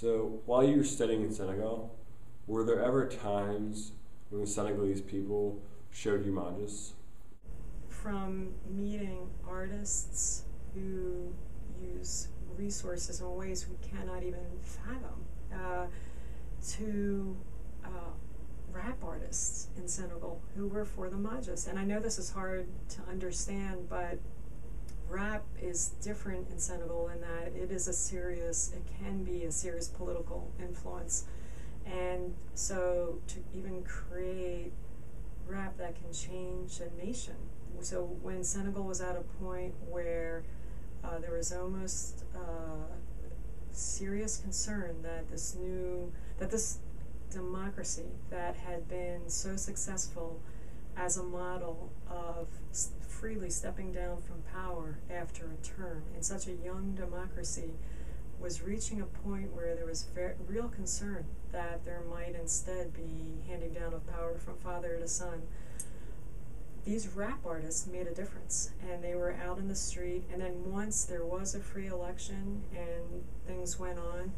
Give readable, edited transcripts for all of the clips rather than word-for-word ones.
So while you were studying in Senegal, were there ever times when the Senegalese people showed you Magis? From meeting artists who use resources in ways we cannot even fathom, to rap artists in Senegal who were for the Magis. And I know this is hard to understand, but rap is different in Senegal in that it can be a serious political influence. And so to even create rap that can change a nation. So when Senegal was at a point where there was almost serious concern that this democracy that had been so successful as a model of freely stepping down from power after a term in such a young democracy was reaching a point where there was real concern that there might instead be handing down of power from father to son. These rap artists made a difference, and they were out in the street, and then once there was a free election and things went on,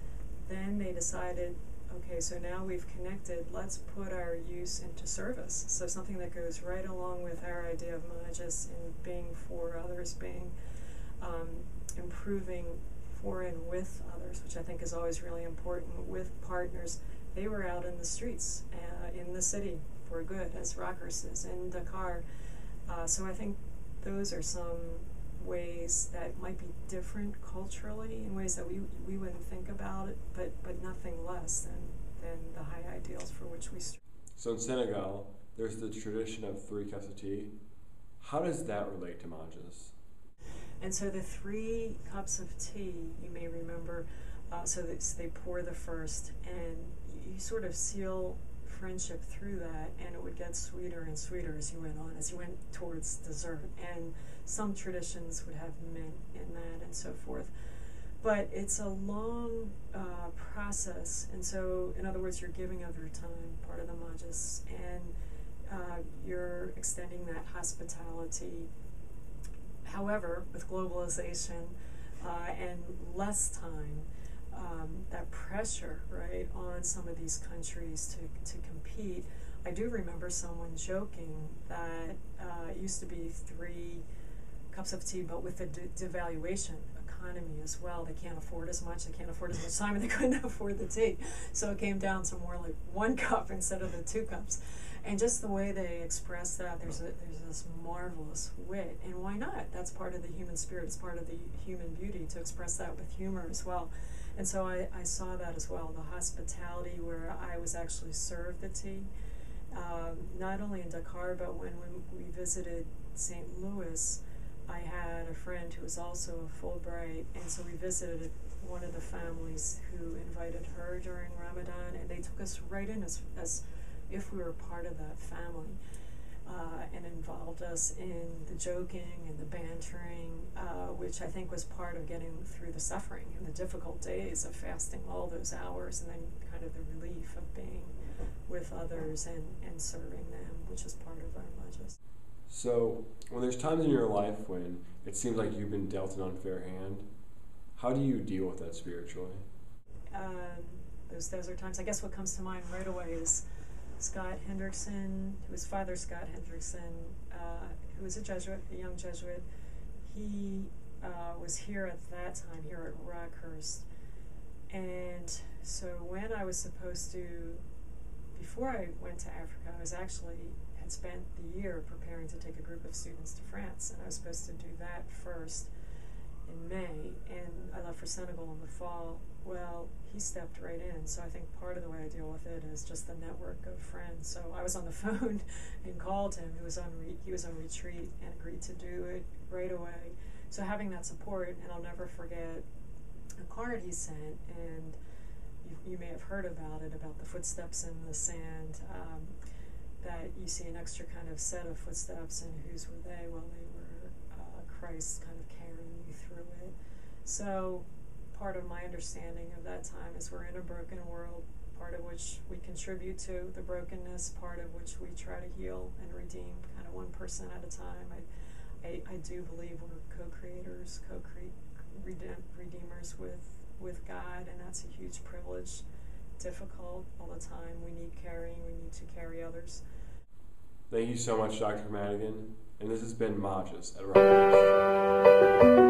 then they decided, okay, so now we've connected, let's put our use into service. So something that goes right along with our idea of Magis and being for others, being improving for and with others, which I think is always really important with partners. They were out in the streets, in the city for good, as Rockhurst is in Dakar. So I think those are some ways that might be different culturally, in ways that we wouldn't think about it, but nothing less than the high ideals for which we strive. So in Senegal, there's the tradition of 3 cups of tea. How does that relate to Magis? And so the 3 cups of tea, you may remember, so they pour the first, and you sort of seal friendship through that, and it would get sweeter and sweeter as you went on, as you went towards dessert. And some traditions would have mint in that and so forth. But it's a long process, and so in other words, you're giving of your time, part of the Magis, and you're extending that hospitality. However, with globalization and less time, that pressure, right, on some of these countries to compete. I do remember someone joking that it used to be 3 cups of tea, but with the devaluation economy as well, they can't afford as much, time, and they couldn't afford the tea. So it came down to more like 1 cup instead of the 2 cups. And just the way they express that, there's this marvelous wit. And why not? That's part of the human spirit. It's part of the human beauty to express that with humor as well. And so I saw that as well, the hospitality where I was actually served the tea. Not only in Dakar, but when we visited St. Louis, I had a friend who was also a Fulbright, and so we visited one of the families who invited her during Ramadan, and they took us right in as if we were part of that family, and involved us in the joking and the bantering, which I think was part of getting through the suffering and the difficult days of fasting all those hours, and then kind of the relief of being with others and serving them, which is part of our Magis. So when there's times in your life when it seems like you've been dealt an unfair hand, how do you deal with that spiritually? Those are times. I guess what comes to mind right away is Scott Hendrickson, who was Father Scott Hendrickson, who was a Jesuit, a young Jesuit. He was here at that time, here at Rockhurst. And so when I was supposed to, before I went to Africa, I was actually had spent the year preparing to take a group of students to France, and I was supposed to do that first in May, and I left for Senegal in the fall. Well, he stepped right in, so I think part of the way I deal with it is just the network of friends. So I was on the phone and called him. He was on retreat and agreed to do it right away. So having that support, and I'll never forget a card he sent, and you may have heard about it, about the footsteps in the sand, that you see an extra kind of set of footsteps, and whose were they? Well, they were Christ kind of carrying you through it. So part of my understanding of that time is we're in a broken world, part of which we contribute to the brokenness, part of which we try to heal and redeem kind of one person at a time. I do believe we're co-creators, redeemers with with God, and that's a huge privilege. Difficult all the time. We need carrying. We need to carry others. Thank you so much, Dr. Madigan. And this has been Magis at Rockhurst.